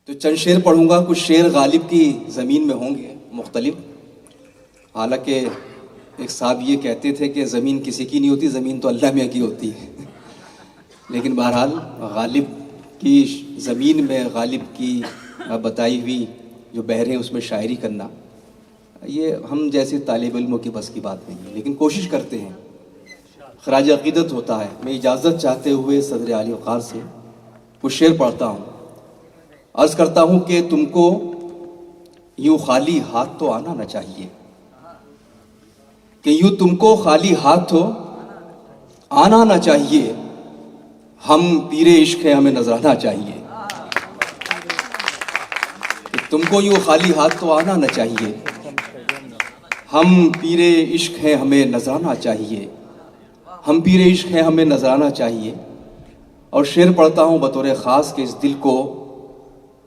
तो चंद शेर पढ़ूंगा। कुछ शेर गालिब की ज़मीन में होंगे मुख्तलिफ। हालांकि एक साहब ये कहते थे कि ज़मीन किसी की नहीं होती, ज़मीन तो अल्लाह मियाँ की होती है। लेकिन बहरहाल गालिब की ज़मीन में गालिब की बताई हुई जो बहरें उसमें शायरी करना, ये हम जैसे तालिब इल्मों की बस की बात नहीं है, लेकिन कोशिश करते हैं। खराज अक़ीदत होता है। मैं इजाज़त चाहते हुए सदर आली वक़ार से कुछ शेर पढ़ता हूँ। अर्ज़ करता हूँ कि तुमको यूँ खाली हाथ तो आना न चाहिए, कि यूँ तुमको खाली हाथ तो आना न चाहिए। हम पीरे इश्क है, हमें नजराना चाहिए। कि तुमको यूँ खाली हाथ तो आना न चाहिए, हम पीरे इश्क हैं, हमें नजराना चाहिए। हम पीरे इश्क हैं, हमें नजराना चाहिए। और शेर पढ़ता हूँ बतौर ख़ास कि इस दिल को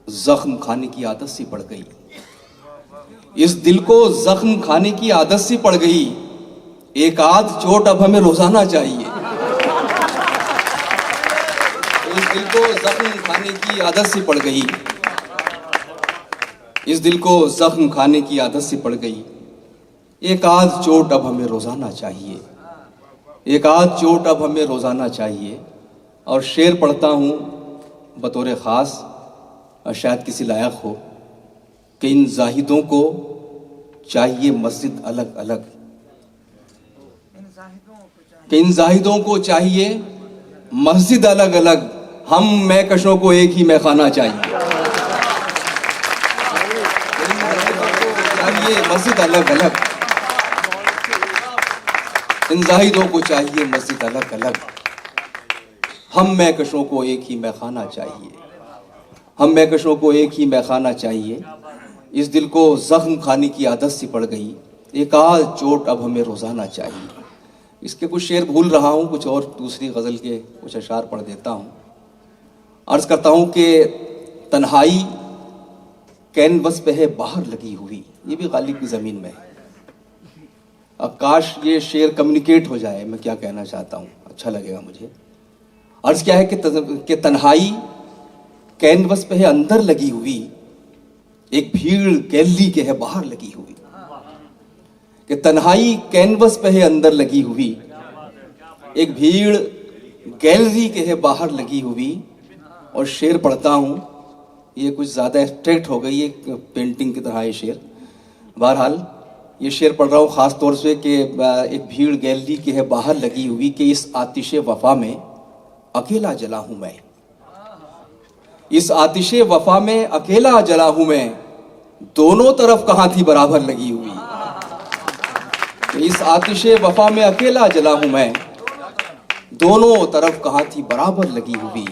ज़ख्म खाने की आदत सी पड़ गई। इस दिल को ज़ख्म खाने की आदत सी पड़ गई। एक आध चोट अब हमें रोजाना चाहिए। इस दिल को ज़ख्म खाने की आदत सी पड़ गई। इस दिल को ज़ख्म खाने की आदत सी पड़ गई। एक आध चोट अब हमें रोजाना चाहिए। एक आध चोट अब हमें रोजाना चाहिए। और शेर पढ़ता हूँ बतौर ख़ास, शायद किसी लायक हो, कि इन जाहिदों को चाहिए मस्जिद अलग अलग। कि इन जाहिदों को चाहिए मस्जिद अलग अलग। हम महकशों को एक ही महखाना चाहिए। चाहिए मस्जिद अलग अलग। इन जाहिदों को चाहिए मस्जिद अलग अलग। हम महकशों को एक ही महखाना चाहिए। हम महकशों को एक ही महखाना चाहिए। इस दिल को ज़ख्म खाने की आदत सी पड़ गई। एक आध चोट अब हमें रोजाना चाहिए। इसके कुछ शेर भूल रहा हूँ, कुछ और दूसरी गज़ल के कुछ अशार पढ़ देता हूँ। अर्ज़ करता हूँ कि तन्हाई कैनवस पे है बाहर लगी हुई। ये भी गालिब की ज़मीन में है। अब काश ये शेर कम्युनिकेट हो जाए, मैं क्या कहना चाहता हूँ, अच्छा लगेगा मुझे। अर्ज़ क्या है कि तन्हाई कैनवस पे है अंदर लगी हुई, एक भीड़ गैलरी के है बाहर लगी हुई। कि तन्हाई कैनवस पे है अंदर लगी हुई, एक भीड़ गैलरी के है बाहर लगी हुई। और शेर पढ़ता हूँ, ये कुछ ज़्यादा एब्स्ट्रैक्ट हो गई, एक पेंटिंग की तरह ये शेर। बहरहाल ये शेर पढ़ रहा हूँ ख़ास तौर से कि एक भीड़ गैलरी के है बाहर लगी हुई, कि इस आतिश वफ़ा में अकेला जला हूँ मैं। इस आतिश वफ़ा में अकेला जला हूँ मैं, दोनों तरफ कहाँ थी बराबर लगी हुई। इस आतिश वफ़ा में अकेला जला हूँ मैं, दोनों तरफ कहाँ थी बराबर लगी हुई।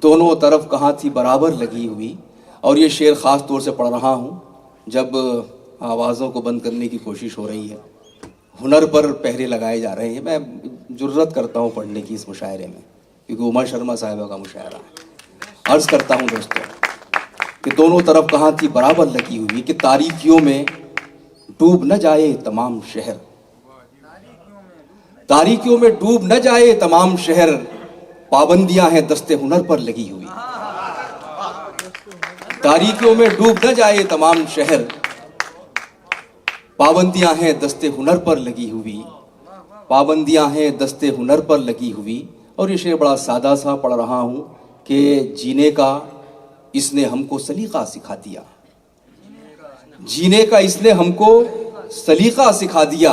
दोनों तरफ कहाँ थी बराबर लगी हुई। और ये शेर ख़ास तौर से पढ़ रहा हूँ जब आवाज़ों को बंद करने की कोशिश हो रही है, हुनर पर पहरे लगाए जा रहे हैं। मैं जुर्रत करता हूँ पढ़ने की इस मुशायरे में, क्योंकि उमा शर्मा साहिबा का मुशायरा है। अर्ज़ करता हूँ दोस्तों कि दोनों तरफ कहाँ थी बराबर लगी हुई, कि तारीकियों में डूब न जाए तमाम शहर। तारीकियों में डूब न जाए तमाम शहर, पाबंदियां हैं दस्ते हुनर पर लगी हुई। तारीकियों में डूब न जाए तमाम शहर, पाबंदियां हैं दस्ते हुनर पर लगी हुई। पाबंदियां हैं दस्ते हुनर पर लगी हुई। और ये शेर बड़ा सादा सा पढ़ रहा हूँ कि जीने का इसने हमको सलीका सिखा दिया। जीने का इसने हमको सलीका सिखा दिया,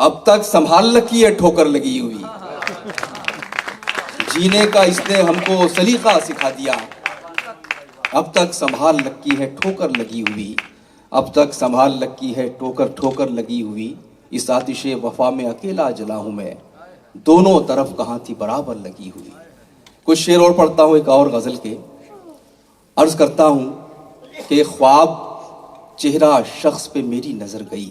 अब तक संभाल रखी है ठोकर लगी हुई। जीने का इसने हमको सलीका सिखा दिया, अब तक संभाल रखी है ठोकर लगी हुई। अब तक संभाल रखी है ठोकर लगी हुई। इस आतिश वफ़ा में अकेला जला हूँ मैं, दोनों तरफ कहाँ थी बराबर लगी हुई। कुछ शेर और पढ़ता हूँ एक और गज़ल के। अर्ज़ करता हूँ कि ख्वाब चेहरा शख्स पे मेरी नज़र गई।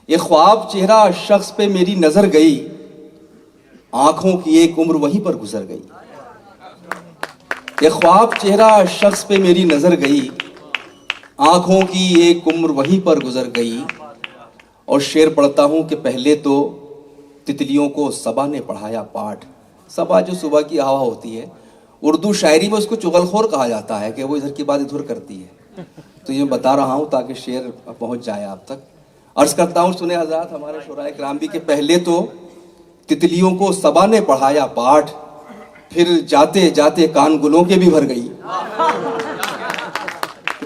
एक ख्वाब चेहरा शख्स पे मेरी नज़र गई, आंखों की एक उम्र वहीं पर गुजर गई। एक ख्वाब चेहरा शख्स पे मेरी नज़र गई, आंखों की एक उम्र वहीं पर गुजर गई। और शेर पढ़ता हूँ कि पहले तो तितलियों को सबा ने पढ़ाया पाठ। सबा जो सुबह की हवा होती है, उर्दू शायरी में उसको चुगलखोर कहा जाता है कि वो इधर की बात इधर करती है। तो ये बता रहा हूँ ताकि शेर पहुँच जाए आप तक। अर्ज करता हूँ, सुने हज़रात हमारे शुराए किराम भी, कि पहले तो तितलियों को सबा ने पढ़ाया पाठ, फिर जाते जाते कान गुलों के भी भर गई।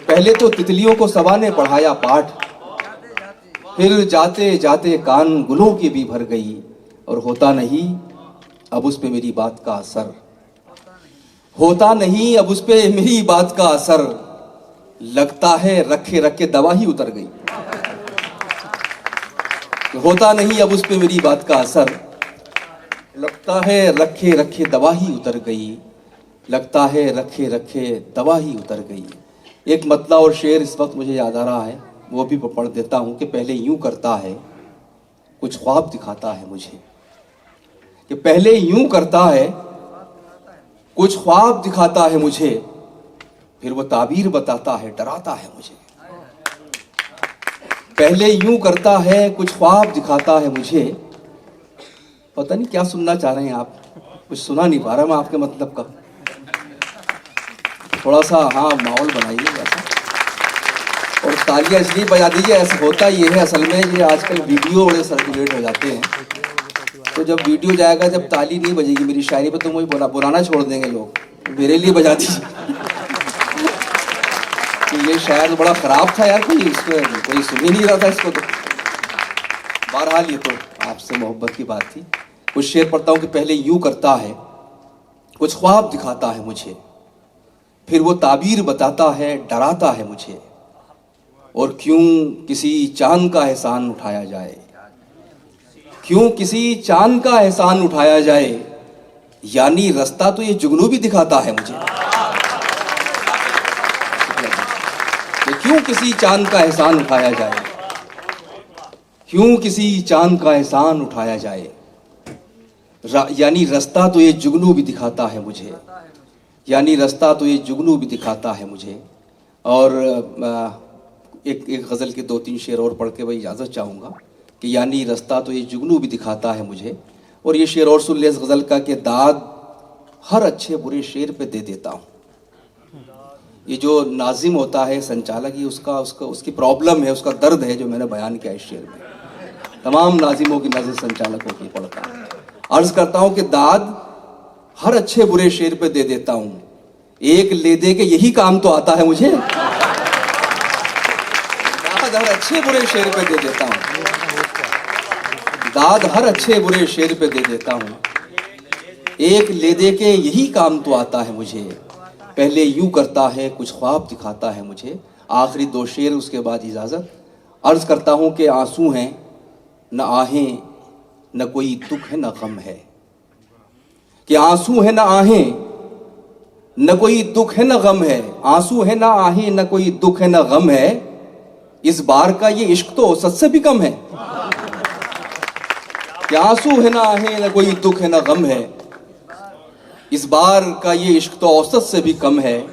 पहले तो तितलियों को सबा ने पढ़ाया पाठ, फिर जाते जाते कान गुलों की भी भर गई। और होता नहीं अब उस पे मेरी बात का असर, होता नहीं अब उस पे मेरी बात का असर, लगता है रखे रखे दवा ही उतर गई। होता नहीं अब उस पे मेरी बात का असर, लगता है रखे रखे दवा ही उतर गई, लगता है रखे रखे दवा ही उतर गई। एक मतला और शेर इस वक्त मुझे याद आ रहा है, वो भी पढ़ देता हूँ कि पहले यूं करता है कुछ ख्वाब दिखाता है मुझे, कि पहले यूं करता है कुछ ख्वाब दिखाता है मुझे, फिर वो ताबीर बताता है डराता है मुझे। पहले यूं करता है कुछ ख्वाब दिखाता है मुझे। पता नहीं क्या सुनना चाह रहे हैं आप, कुछ सुना नहीं पा रहा मैं आपके मतलब का। थोड़ा सा हाँ माहौल बनाइए ऐसा, और तालियां इसलिए बजा दीजिए। ऐसा होता ये है असल में, ये आजकल वीडियो बड़े सर्कुलेट हो जाते हैं, तो जब वीडियो जाएगा, जब ताली नहीं बजेगी मेरी शायरी पे, तो मुझे बुलाना छोड़ देंगे लोग। मेरे लिए बजा दीजिए। तो ये शायर बड़ा खराब था यार, कोई सुन ही नहीं रहा था इसको। तो बहरहाल ये तो आपसे मोहब्बत की बात थी। कुछ शेर पढ़ता हूँ कि पहले यूं करता है कुछ ख्वाब दिखाता है मुझे, फिर वो ताबीर बताता है डराता है मुझे। और क्यों किसी चांद का एहसान उठाया जाए, क्यों किसी चांद का एहसान उठाया जाए, यानी रास्ता तो ये जुगनू भी दिखाता है मुझे। क्यों किसी चांद का एहसान उठाया जाए, क्यों किसी चांद का एहसान उठाया जाए, यानी रास्ता तो ये जुगनू भी दिखाता है मुझे, यानी रास्ता तो ये जुगनू भी दिखाता है मुझे। और एक गज़ल के 2-3 शेर और पढ़ के भाई इजाज़त चाहूँगा कि यानी रास्ता तो ये जुगनू भी दिखाता है मुझे। और ये शेर और सुन ले इस गज़ल का कि दाद हर अच्छे बुरे शेर पे दे देता हूँ। ये जो नाजिम होता है संचालक, ये उसकी प्रॉब्लम है, उसका दर्द है जो मैंने बयान किया इस शेर में। तमाम नाजिमों की नज़र संचालकों की पड़ता है। अर्ज़ करता हूँ कि दाद हर अच्छे बुरे शेर पे दे देता हूँ, एक ले दे के यही काम तो आता है मुझे। दाद हर अच्छे बुरे शेर पे दे देता हूँ, दाद हर अच्छे बुरे शेर पे दे देता हूँ, एक ले दे के यही काम तो आता है मुझे। पहले यूं करता है कुछ ख्वाब दिखाता है मुझे। आखिरी 2 शेर, उसके बाद इजाज़त। अर्ज़ करता हूँ कि आंसू हैं न आहें, न कोई दुख है न गम है, कि आंसू है न आहें, न कोई दुख है न गम है। आंसू है न आहें, न कोई दुख है न गम है, इस बार का ये इश्क तो औसत से भी कम है। कि आंसू है न आहें, न कोई दुख है न गम है, इस बार का ये इश्क तो औसत से भी कम है।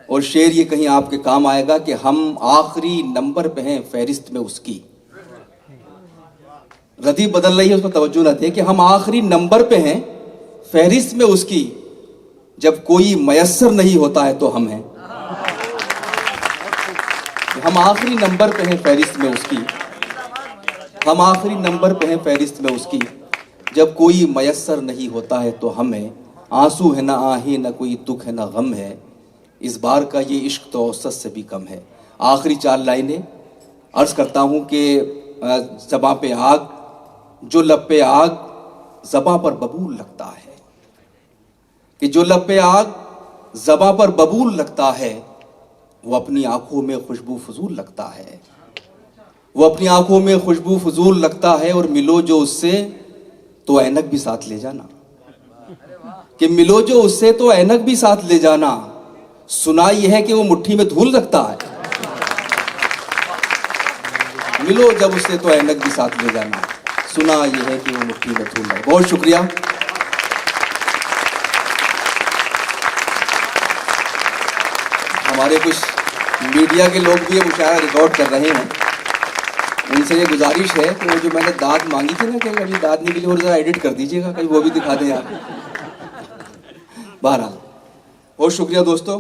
और शेर ये कहीं आपके काम आएगा कि हम आखिरी नंबर पे हैं फहरिस्त में उसकी। रदीफ बदल रही है, उसको तवज्जो ना दे, कि हम आखिरी नंबर पे हैं फहरिस्त में उसकी, जब कोई मयस्सर नहीं होता है तो हम हैं। हम आखिरी नंबर पे हैं फहरिस्त में उसकी, हम आखिरी नंबर पे हैं फहरिस्त में उसकी, जब कोई मयस्सर नहीं होता है तो हम हैं। आंसू है ना आहें, न कोई दुख है ना गम है, इस बार का ये इश्क तो औसत से भी कम है। आखिरी 4 लाइनें अर्ज करता हूँ कि ज़बां पे आग, जो लब पे आग ज़बां पर बबूल लगता है, कि जो लब पे आग ज़बां पर बबूल लगता है, वो अपनी आंखों में खुशबू फजूल लगता है, वो अपनी आंखों में खुशबू फजूल लगता है। और मिलो जो उससे तो ऐनक भी साथ ले जाना, कि मिलो जो उससे तो ऐनक भी साथ ले जाना। सुना यह है कि वो मुट्ठी में धूल रखता है, मिलो जब उससे तो ऐनक भी साथ ले जाना। सुना यह है कि वो मुट्ठी में धूल है। बहुत शुक्रिया। हमारे कुछ मीडिया के लोग भी ये मुशायरा रिकॉर्ड कर रहे हैं, उनसे ये गुजारिश है कि वो जो मैंने दाद मांगी थी ना, कि अभी दाद नहीं मिली और ज़रा एडिट कर दीजिएगा, कहीं वो भी दिखा दें आप। बहरहाल बहुत शुक्रिया दोस्तों।